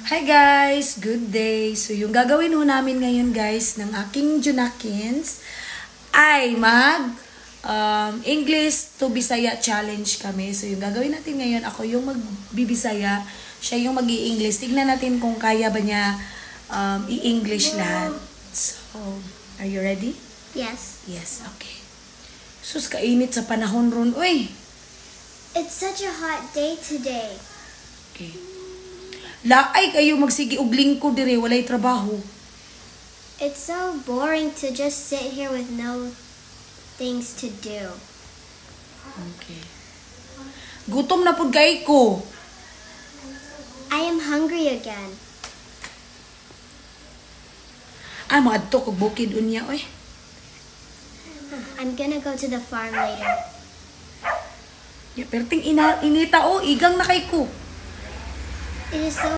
Hi guys! Good day! So yung gagawin ho namin ngayon guys ng aking Junakins ay English to Bisaya challenge kami. So yung gagawin natin ngayon, ako yung magbibisaya, siya yung mag-i-English. Tignan natin kung kaya ba niya i-English lahat. So, are you ready? Yes. Yes, okay. Sus, kainit sa panahon ron. Uy! It's such a hot day today. Okay. Laay kayo magsigi og lingkod dire, walay trabaho. It's so boring to just sit here with no things to do. Okay. Gutom na pud kay ko. I am hungry again. Ah, maadto kog bukid unya oy. I'm gonna go to the farm later. Ya perting inita o igang na kay ko. It is so